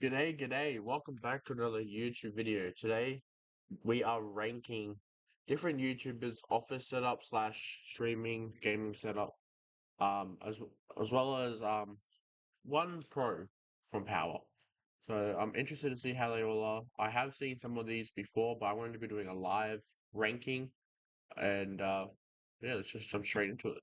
G'day, g'day. Welcome back to another YouTube video. Today we are ranking different YouTubers' office setup slash streaming gaming setup, um, as as well as one pro from Power. So I'm interested to see how they all are. I have seen some of these before, but I wanted to be doing a live ranking, and yeah, let's just jump straight into it.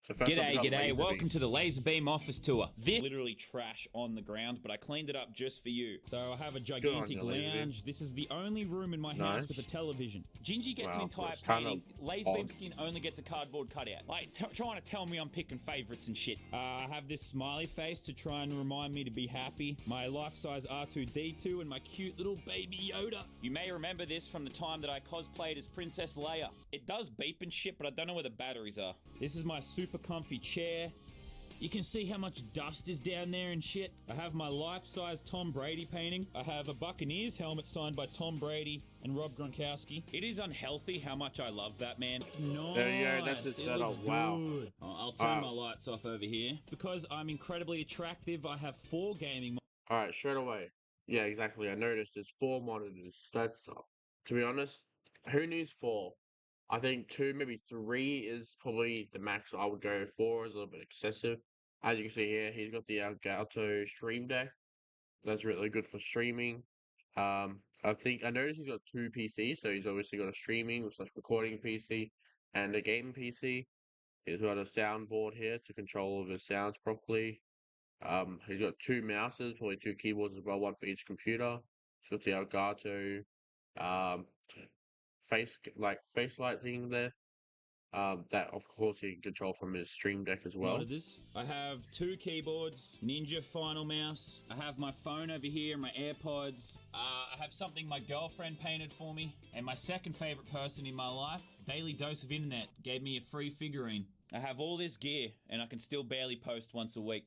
So first up, we G'day, got g'day. Laser Welcome to the Laser Beam office tour. This literally trash on the ground, but I cleaned it up just for you. So I have a Good on gigantic you, Laserbeam. lounge. This is the only room in my house with a Nice. television. Gingy gets an Wow, entire that's kind of painting. Laser Beam odd. Skin only gets a cardboard cutout. Like, trying to tell me I'm picking favorites and shit. I have this smiley face to try and remind me to be happy. My life-size R2-D2 and my cute little baby Yoda. You may remember this from the time that I cosplayed as Princess Leia. It does beep and shit, but I don't know where the batteries are. This is my super comfy chair. You can see how much dust is down there and shit. I have my life-size Tom Brady painting. I have a Buccaneers helmet signed by Tom Brady and Rob Gronkowski. It is unhealthy how much I love that man. Nice. There you go. That's his It setup. looks Wow. good. I'll turn my lights off over here. Because I'm incredibly attractive, I have 4 gaming. All right, straight away. Yeah, exactly. I noticed there's 4 monitors. That's to be honest, who needs four? I think two, maybe three is probably the max I would go. Four is a little bit excessive. As you can see here, he's got the Elgato Stream Deck. That's really good for streaming. I noticed he's got two PCs, so he's obviously got a streaming slash recording PC and a gaming PC. He's got a soundboard here to control all of his sounds properly. He's got two mouses, probably two keyboards as well, one for each computer. He's got the Elgato um, face light thing there. That of course he can control from his Stream Deck as well. Monitors. I have 2 keyboards, Ninja Final Mouse. I have my phone over here, my AirPods. I have something my girlfriend painted for me. And my second favorite person in my life, Daily Dose of Internet, gave me a free figurine. I have all this gear, and I can still barely post once a week.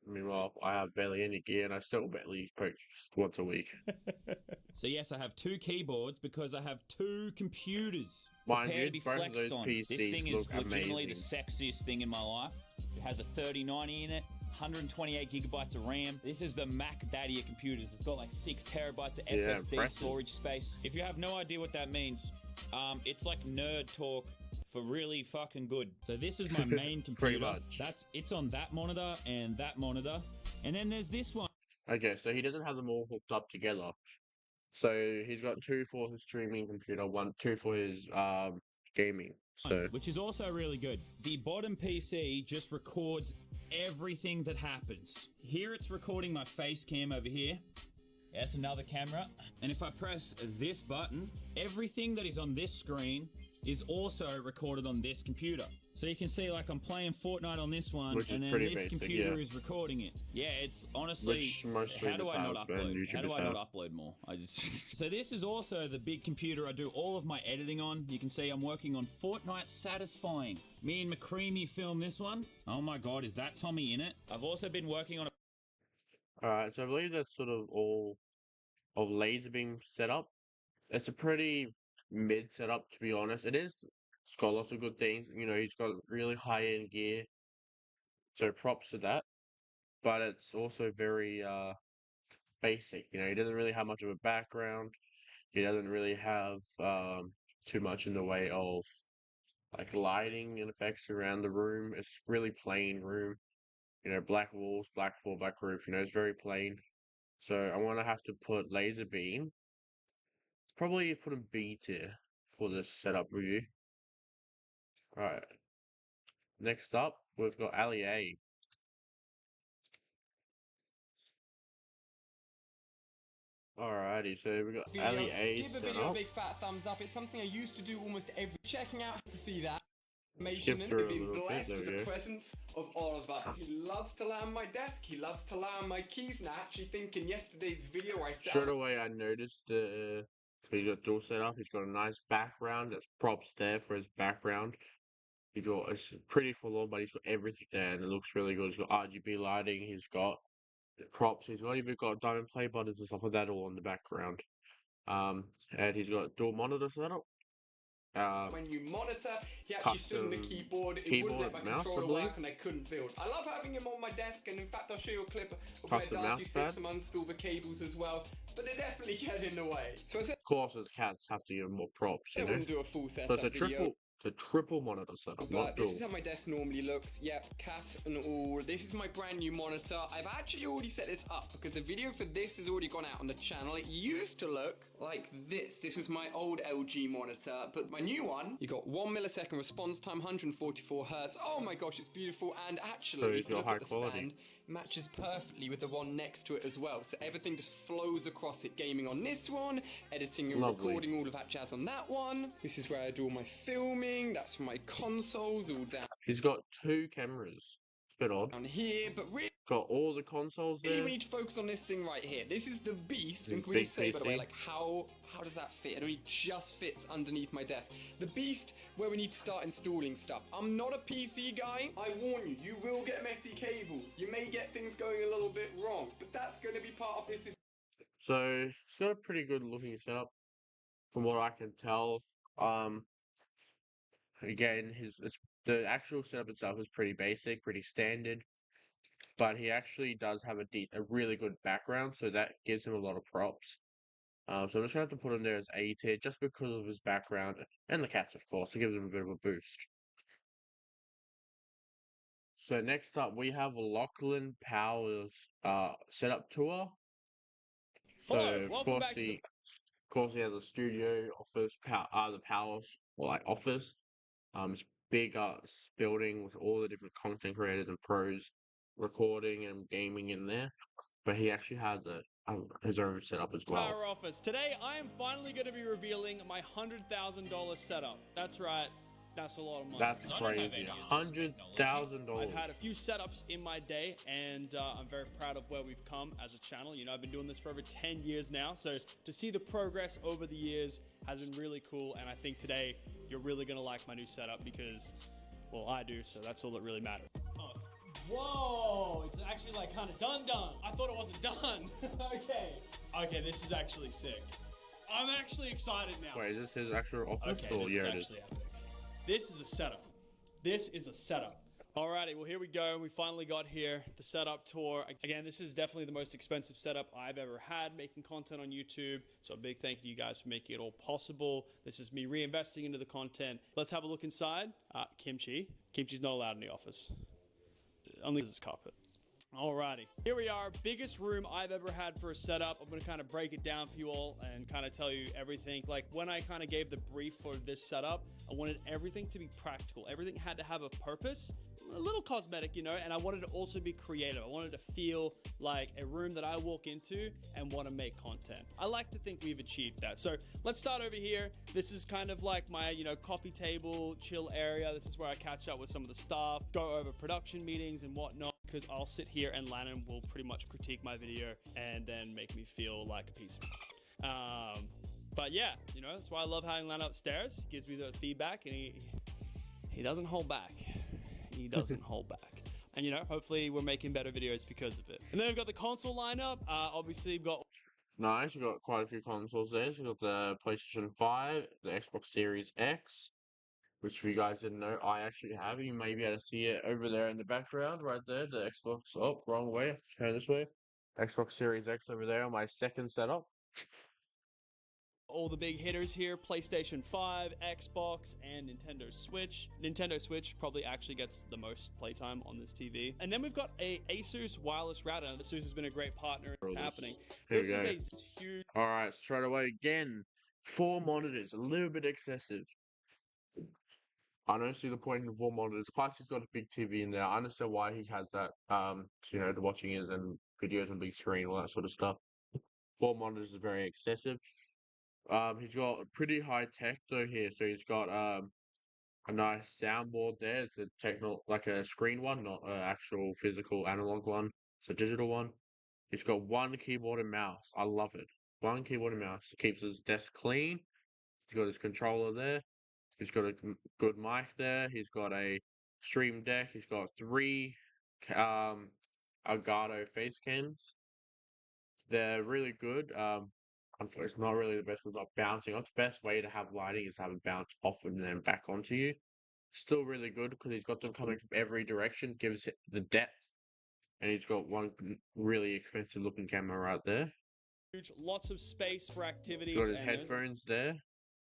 Meanwhile, I have barely any gear and I still barely post once a week. So yes, I have 2 keyboards because I have 2 computers. Mind Prepare you, to be both of flexed those on. PCs This thing is look legitimately amazing. the sexiest thing in my life. It has a 3090 in it, 128 gigabytes of RAM. This is the Mac Daddy of computers. It's got like 6 terabytes of SSD impressive. storage space. If you have no idea what that means, it's like nerd talk for really fucking good. So this is my main computer. Pretty much. It's on that monitor and that monitor. And then there's this one. Okay, so he doesn't have them all hooked up together. So he's got two for his streaming computer, two for his gaming. So Which is also really good. The bottom PC just records everything that happens. Here it's recording my face cam over here. That's another camera. And if I press this button, everything that is on this screen is also recorded on this computer. So you can see, like, I'm playing Fortnite on this one, which is and then pretty this basic, computer yeah. is recording it. Yeah, it's honestly, Which most how do streamers I not have and upload? How do YouTubers I have. not upload more? So this is also the big computer I do all of my editing on. You can see I'm working on Fortnite Satisfying. Me and McCreamy filmed this one. Oh my god, is that Tommy in it? I've also been working on a... Alright, so I believe that's sort of all of Laser Beam setup. It's a pretty mid setup, to be honest. It is. It's got lots of good things. You know, he's got really high-end gear, so props to that. But it's also very basic. You know, he doesn't really have much of a background. He doesn't really have too much in the way of like lighting and effects around the room. It's really plain room. You know, black walls, black floor, black roof. You know, it's very plain. So I want to have to put Laser Beam. Probably put him B tier for this setup review. Alright. Next up, we've got Ali A. Alrighty, so we've got Ali A Give the set video a up. big fat thumbs up. It's something I used to do almost every. Checking out to see that. Skip through a Been little bit, blessed there with we the go. presence of Oliver. He loves to lie on my desk. He loves to lie on my keys. And I actually think in yesterday's video I said Straight away I noticed the he's got dual setup, he's got a nice background, there's props there for his background. It's pretty full on, but he's got everything there and it looks really good. He's got RGB lighting, he's got props, he's got even got diamond play buttons and stuff like that all in the background. And he's got dual monitor setup. my new monitor. He actually stood on the custom keyboard. It keyboard wouldn't let my mouse, I controller believe. work and I couldn't build. I love having him on my desk, and in fact I'll show you a clip of Custom where Darcy mouse sits pad. amongst all the cables as well. But they definitely get in the way. So I said Of course, as cats have to give more props, I you know. wouldn't do a full So it's setup video. a triple monitor setup, But not this dual. is how my desk normally looks. Yep, cat and all. This is my brand new monitor. I've actually already set this up because the video for this has already gone out on the channel. It used to look like this. This was my old LG monitor, but my new one, you got 1 millisecond response time, 144 hertz. Oh my gosh, it's beautiful. And actually, So if it's you your look high at the quality. stand, it matches perfectly with the one next to it as well. So everything just flows across it. Gaming on this one, editing and Lovely. recording all of that jazz on that one. This is where I do all my filming. That's for my consoles all He's got 2 cameras. It's a bit odd. down here, but really Got all the consoles we there. need to focus on this thing right here. This is the beast, and The can we big just say, by the way, PC. like how does that fit? It only just fits underneath my desk. The beast, where we need to start installing stuff. I'm not a PC guy. I warn you, you will get messy cables. You may get things going a little bit wrong, but that's going to be part of this. So it's got a pretty good looking setup, from what I can tell. Again, the actual setup itself is pretty basic, pretty standard, but he actually does have a really good background, so that gives him a lot of props. So I'm just gonna have to put him there as A tier just because of his background and the cats, of course. It gives him a bit of a boost. So next up, we have Lachlan Powers' setup tour. So Hello, of welcome course back to the of course he has a studio office, the Powers or like office. It's big building with all the different content creators and pros recording and gaming in there. But he actually has his own setup as well. Entire office. Today, I am finally going to be revealing my $100,000 setup. That's right. That's a lot of money. That's I don't have crazy. any of this $100,000. I've had a few setups in my day, and I'm very proud of where we've come as a channel. You know, I've been doing this for over 10 years now, so to see the progress over the years has been really cool, and I think today you're really going to like my new setup because, well, I do, so that's all that really matters. Oh. Whoa, it's actually like kind of done. I thought it wasn't done. Okay, this is actually sick. I'm actually excited now. Wait, is this his actual office? Okay, Or this yeah, is it is. actually epic. This is a setup. This is a setup. Alrighty, well here we go. We finally got here. The setup tour. Again, this is definitely the most expensive setup I've ever had making content on YouTube. So a big thank you to you guys for making it all possible. This is me reinvesting into the content. Let's have a look inside. Kimchi. Kimchi's not allowed in the office. Only this carpet. Alrighty, here we are, biggest room I've ever had for a setup. I'm gonna kind of break it down for you all and kind of tell you everything. Like when I kind of gave the brief for this setup, I wanted everything to be practical. Everything had to have a purpose, a little cosmetic, you know, and I wanted to also be creative. I wanted to feel like a room that I walk into and want to make content. I like to think we've achieved that. So let's start over here. This is kind of like my, you know, coffee table, chill area. This is where I catch up with some of the staff, go over production meetings and whatnot, because I'll sit here and Lannon will pretty much critique my video and then make me feel like a piece of but yeah, you know, that's why I love having Lannon upstairs. He gives me the feedback and he doesn't hold back. He doesn't hold back. And you know, hopefully we're making better videos because of it. And then we've got the console lineup. Obviously we've got Nice, you've got quite a few consoles there. So you've got the PlayStation 5, the Xbox Series X, which if you guys didn't know, I actually have. You may be able to see it over there in the background, right there. The Xbox, oh, wrong way, turn this way. Xbox Series X over there on my second setup. all the big hitters here: PlayStation 5, Xbox, and Nintendo Switch. Nintendo Switch probably actually gets the most playtime on this TV. And then we've got a Asus wireless router. ASUS has been a great partner in happening. Here This we go. is a huge Alright, straight away again. 4 monitors, a little bit excessive. I don't see the point in 4 monitors. Plus, he's got a big TV in there. I understand why he has that. You know, the watching his and videos on big screen, all that sort of stuff. 4 monitors is very excessive. He's got a pretty high tech though here. So he's got a nice soundboard there. It's a like a screen one, not an actual physical analog one. It's a digital one. He's got one keyboard and mouse. I love it. One keyboard and mouse. It keeps his desk clean. He's got his controller there. He's got a good mic there. He's got a stream deck. He's got 3 Elgato face cams. They're really good. Unfortunately, it's not really the best because it's not bouncing off. The best way to have lighting is to have it bounce off and then back onto you. Still really good because he's got them coming from every direction, gives it the depth, and he's got one really expensive looking camera right there. Huge, lots of space for He's activities, got his and there's headphones there.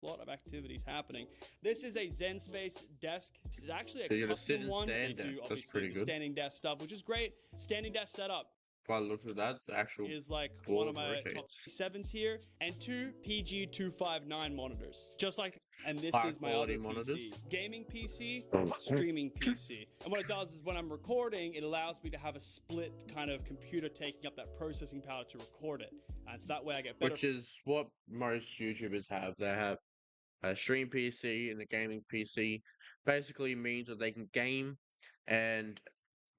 a lot of activities happening. This is a Zen Space desk. This is actually So a you got a sit custom and one. They stand do desk. That's obviously pretty the good. standing desk stuff, which is great. Standing desk setup By the looks of that, the actual is like one board of my top rotates. 7s here, and 2 PG259 monitors. Just like, and this High is my other quality monitors. PC. Gaming PC, streaming PC. And what it does is when I'm recording, it allows me to have a split kind of computer taking up that processing power to record it. And so that way I get better. Which is what most YouTubers have. They have a stream PC and a gaming PC. Basically means that they can game, and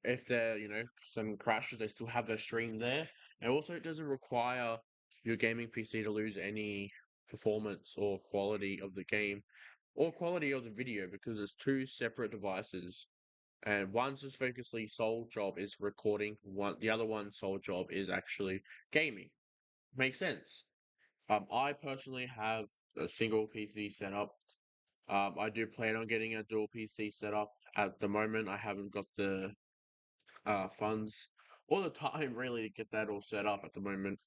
if there, some crashes, they still have their stream there. And also, it doesn't require your gaming PC to lose any performance or quality of the game or quality of the video because it's two separate devices. And one's basically sole job is recording. The other one's sole job is actually gaming. Makes sense. I personally have a single PC setup. I do plan on getting a dual PC setup. At the moment, I haven't got the funds or the time really to get that all set up at the moment.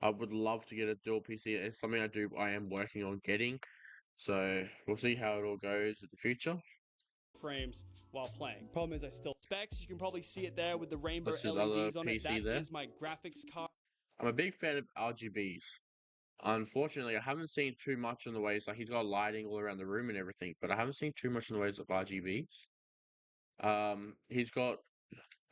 I would love to get a dual PC. It's something I am working on getting. So we'll see how it all goes in the future. Frames while playing. Problem is I still specs. You can probably see it there with the rainbow That's his other LEDs on it. PC That there. is my graphics card. I'm a big fan of RGBs. Unfortunately, I haven't seen too much in the ways like he's got lighting all around the room and everything, but I haven't seen too much in the ways of RGBs. He's got,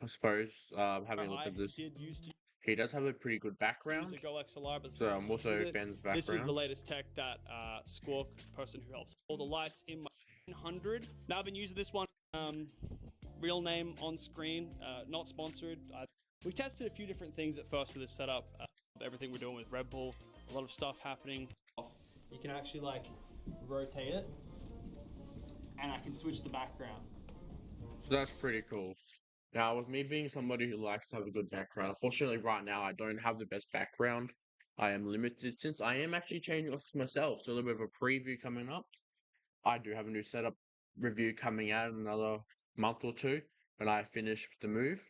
I suppose, having a look I at this, did used to he does have a pretty good use background. the Go XLR, but So I'm also a fan of this is the backgrounds. latest tech that Squawk, person who helps all the lights in my 100. Now I've been using this one. Real name on screen, not sponsored. We tested a few different things at first for this setup. Everything we're doing with Red Bull, a lot of stuff happening. You can actually like rotate it, and I can switch the background. So that's pretty cool. Now, with me being somebody who likes to have a good background, unfortunately, right now I don't have the best background. I am limited since I am actually changing office myself. So a little bit of a preview coming up. I do have a new setup review coming out in another month or two when I finish the move.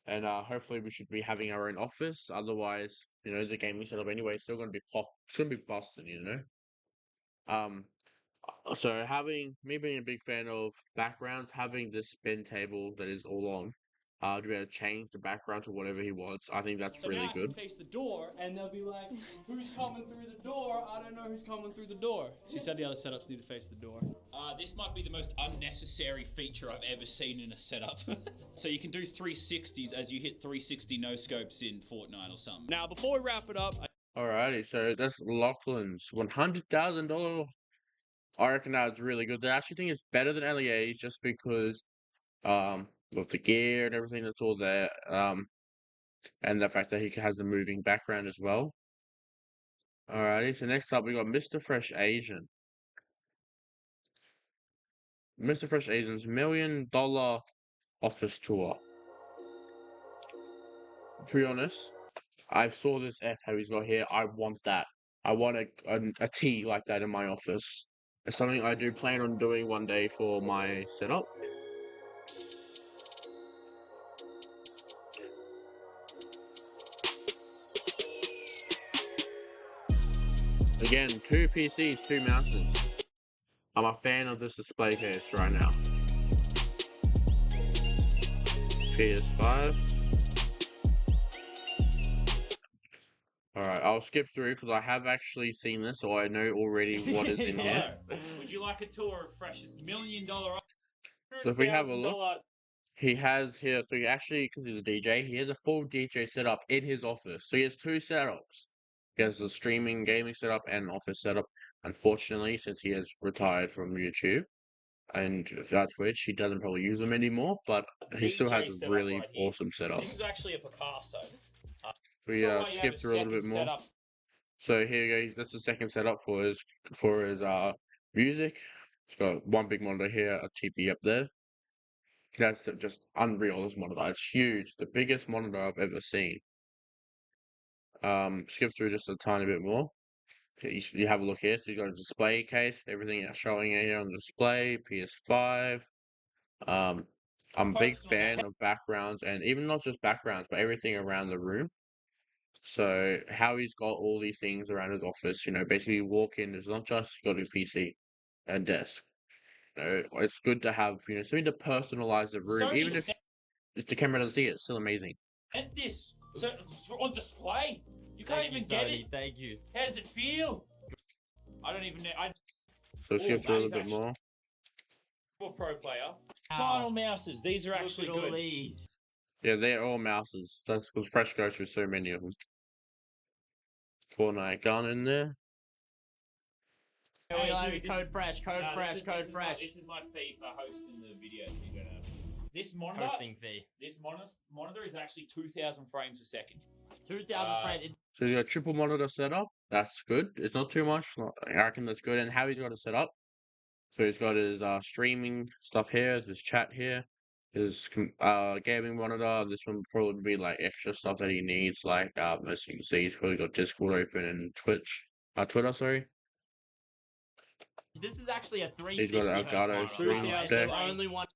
And hopefully we should be having our own office. Otherwise, the gaming setup anyway is still going to be it's going to be busted, Um, so me being a big fan of backgrounds, having this spin table that is all on, to be able to change the background to whatever he wants, I think that's So really now I good. can face the door, and they'll be like, "Who's coming through the door? I don't know who's coming through the door." She said the other setups need to face the door. This might be the most unnecessary feature I've ever seen in a setup. So you can do 360s as you hit 360 no scopes in Fortnite or something. Now, before we wrap it up, Alrighty, so that's Lachlan's $100,000. I reckon that's really good. I actually think it's better than LEA's just because with the gear and everything that's all there, and the fact that he has the moving background as well. Alrighty, so next up we got Mr. Fresh Asian. Mr. Fresh Asian's $1 million office tour. To be honest, I saw this F how he's got here. I want that. I want a T like that in my office. It's something I do plan on doing one day for my setup. Again, 2 PCs, 2 mouses. I'm a fan of this display case right now. PS5. Alright, I'll skip through because I have actually seen this, so I know already what is in here. Would you like a tour of Fresh's $1 million? So if we have a look, he has here, so he actually, because he's a DJ, he has a full DJ setup in his office. So he has 2 setups. He has a streaming gaming setup and an office setup. Unfortunately, since he has retired from YouTube and Twitch, he doesn't probably use them anymore, but he still has a really awesome setup. This is actually a Picasso. We skip through a little bit more. So here you go. That's the second setup for his music. It's got one big monitor here, a TV up there. That's just unreal. This monitor, it's huge, the biggest monitor I've ever seen. Skip through just a tiny bit more. You have a look here. So you got a display case, everything showing here on the display. PS5. I'm a big fan of backgrounds, and even not just backgrounds, but everything around the room. So how he's got all these things around his office, basically you walk in, it's not just got a PC and desk. It's good to have, something to personalize the room, Sony even if the camera doesn't see it, it's still amazing. Sent this on display. You can't even get it. Thank you. How does it feel? I don't even know. So skip through a little bit more. Pro player. Final mouses. These are actually Look at all good. these. Yeah, they're all mouses. That's because Fresh goes through so many of them. Fortnite gun in there. Here we Hey, go. dude, Code fresh. Code fresh. Code fresh. This is my fee for hosting the video. So you're gonna. This monitor. Hosting fee. This monitor is actually 2,000 frames a second. 2,000 frames. So you got triple monitor setup. That's good. It's not too much. I reckon that's good. And how he's got it set up. So he's got his streaming stuff here, his chat here, his gaming monitor. This one will probably be like extra stuff that he needs, like as you can see, he's probably got Discord open and Twitter, sorry. This is actually a 360. He's got an Elgato stream deck. Only one.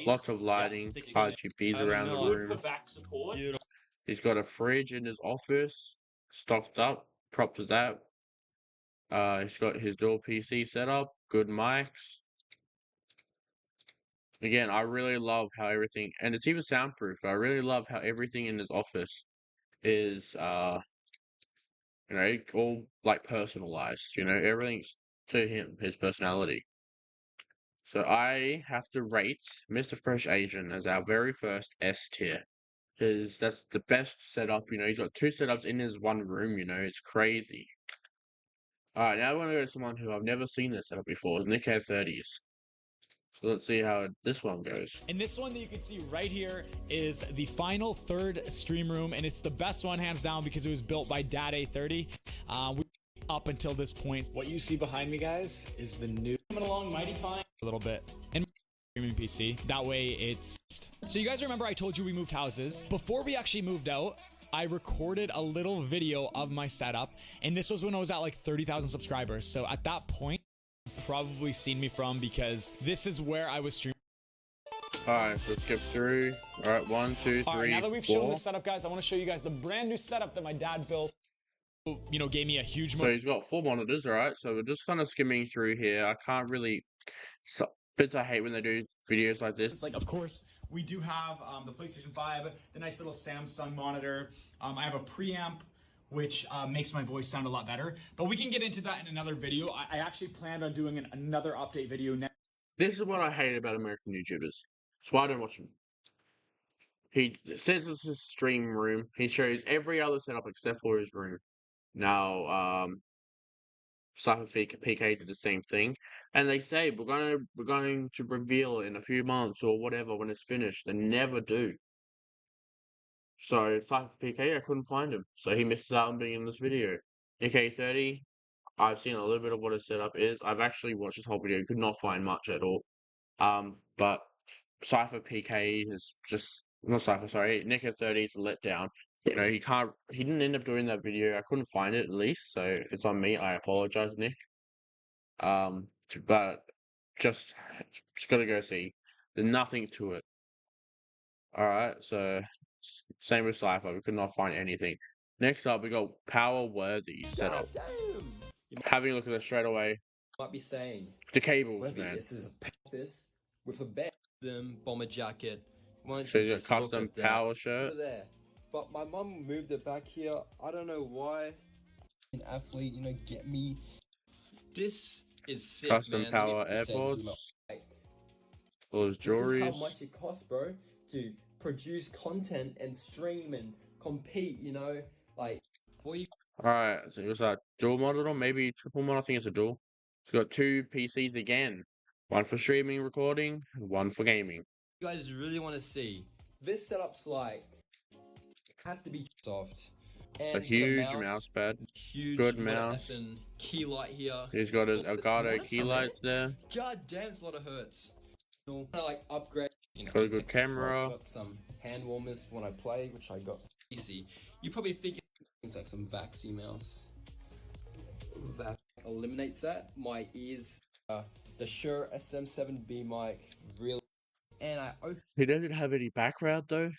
Lots of lighting, RGBs around the Good for room. back support. He's got a fridge in his office, stocked up, propped to that. He's got his dual PC setup, good mics. Again, I really love how everything, and it's even soundproof, but I really love how everything in his office is, all like personalized, everything's to him, his personality. So I have to rate Mr. Fresh Asian as our very first S tier. Because that's the best setup, he's got 2 setups in his one room, it's crazy. Alright, now I want to go to someone who I've never seen this setup before, it's Nick 30s. So let's see how this one goes. And this one that you can see right here is the final 3rd stream room, and it's the best one hands down because it was built by Dad A30. Up until this point, what you see behind me, guys, is the new coming along Mighty Pine a little bit and streaming PC. That way it's. So you guys remember I told you we moved houses. Before we actually moved out, I recorded a little video of my setup, and this was when I was at like 30,000 subscribers. So at that point, you've probably seen me from because this is where I was streaming. Alright, so skip through. Alright, 1, 2, 3, All right, now that we've 4. shown the setup, guys, I want to show you guys the brand new setup that my dad built. Gave me a huge. So he's got 4 monitors, alright? So we're just kind of skimming through here. I can't really. Bits I hate when they do videos like this. It's like, of course, we do have the PlayStation 5, the nice little Samsung monitor. I have a preamp, which makes my voice sound a lot better. But we can get into that in another video. I actually planned on doing another update video next. This is what I hate about American YouTubers. That's why I don't watch them. He says this is a stream room. He shows every other setup except for his room. Now, Cypher PK did the same thing, and they say we're going to reveal it in a few months or whatever when it's finished. They never do. So Cypher PK, I couldn't find him, so he misses out on being in this video. AK30, I've seen a little bit of what his setup is. I've actually watched this whole video, could not find much at all. But Cypher PK is just not Cypher, sorry, Nick 30 is a letdown. He didn't end up doing that video. I couldn't find it at least. So if it's on me, I apologize, Nick. But just gotta go see. There's nothing to it. Alright, so same with Cypher. We could not find anything. Next up, we got Power Worthy setup. Having a look at this straight away. Might be saying The cables, Webby, man. this is a office with a bed. Bomber jacket. Why don't So you you got just look custom at that? power shirt. Over there. But my mum moved it back here. I don't know why. An athlete, get me. This is sick, Custom man. power Sense, AirPods. Like, All his this is jewelries. how much it costs, bro, to produce content and stream and compete. Like Before you Alright, so it was a dual monitor, maybe triple monitor. I think it's a dual. It's got 2 PCs again. One for streaming, recording, and one for gaming. guys really want to see, this setup's like have to be soft. It's And a for the huge mouse pad. huge Good you got a mouse. effing key light here. He's got his Oh, it's Elgato nice, key man. lights there. God damn, it's a lot of hertz. Kinda like upgrade. Got a good camera. Got some hand warmers for when I play, which I got. Easy. You probably figure It's like some Vaxi mouse. That eliminates that. My ears, the Shure SM7B mic, really. And I open. He doesn't have any background though.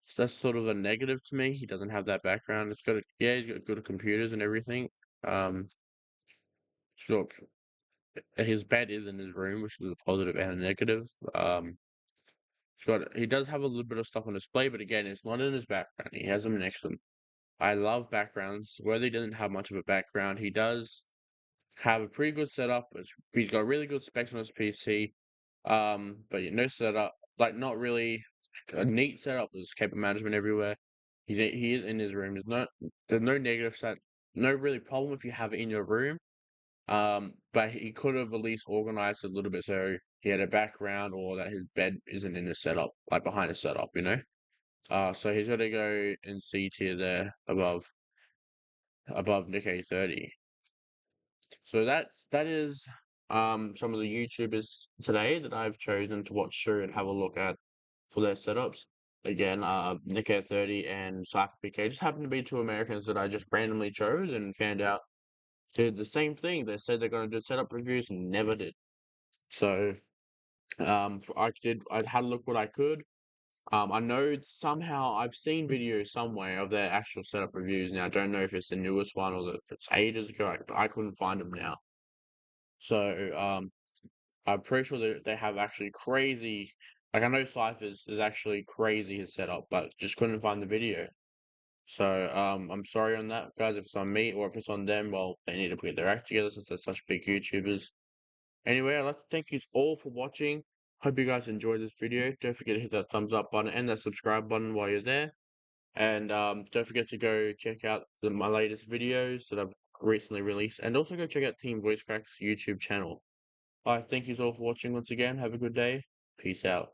So that's sort of a negative to me. He doesn't have that background. Yeah, he's got good computers and everything. Um, sure, his bed is in his room, which is a positive and a negative. He does have a little bit of stuff on display, but again, it's not in his background. He has them next to him. I love backgrounds. Whether he doesn't have much of a background, he does have a pretty good setup. He's got really good specs on his PC. But no setup, like not really a neat setup. There's cable management everywhere. He is in his room. There's no negative set, no really problem if you have it in your room. But he could have at least organized a little bit so he had a background or that his bed isn't in the setup, like behind the setup, you know? So he's got to go in C tier there above Nick A30. So that is some of the YouTubers today that I've chosen to watch through and have a look at for their setups. Again, Nick A30 and Cypher PK just happened to be two Americans that I just randomly chose and found out did the same thing. They said they're going to do setup reviews and never did. So I had a look what I could. I know somehow I've seen videos somewhere of their actual setup reviews. Now I don't know if it's the newest one or if it's ages ago, but I couldn't find them now. So I'm pretty sure that they have actually crazy. Like I know Cypher's is actually crazy his setup, but just couldn't find the video. So I'm sorry on that, guys. If it's on me or if it's on them, well, they need to put their act together since they're such big YouTubers. Anyway, I'd like to thank you all for watching. Hope you guys enjoyed this video. Don't forget to hit that thumbs up button and that subscribe button while you're there. And don't forget to go check out my latest videos that I've recently released. And also go check out Team Voice Crack's YouTube channel. Alright, thank you all for watching once again. Have a good day. Peace out.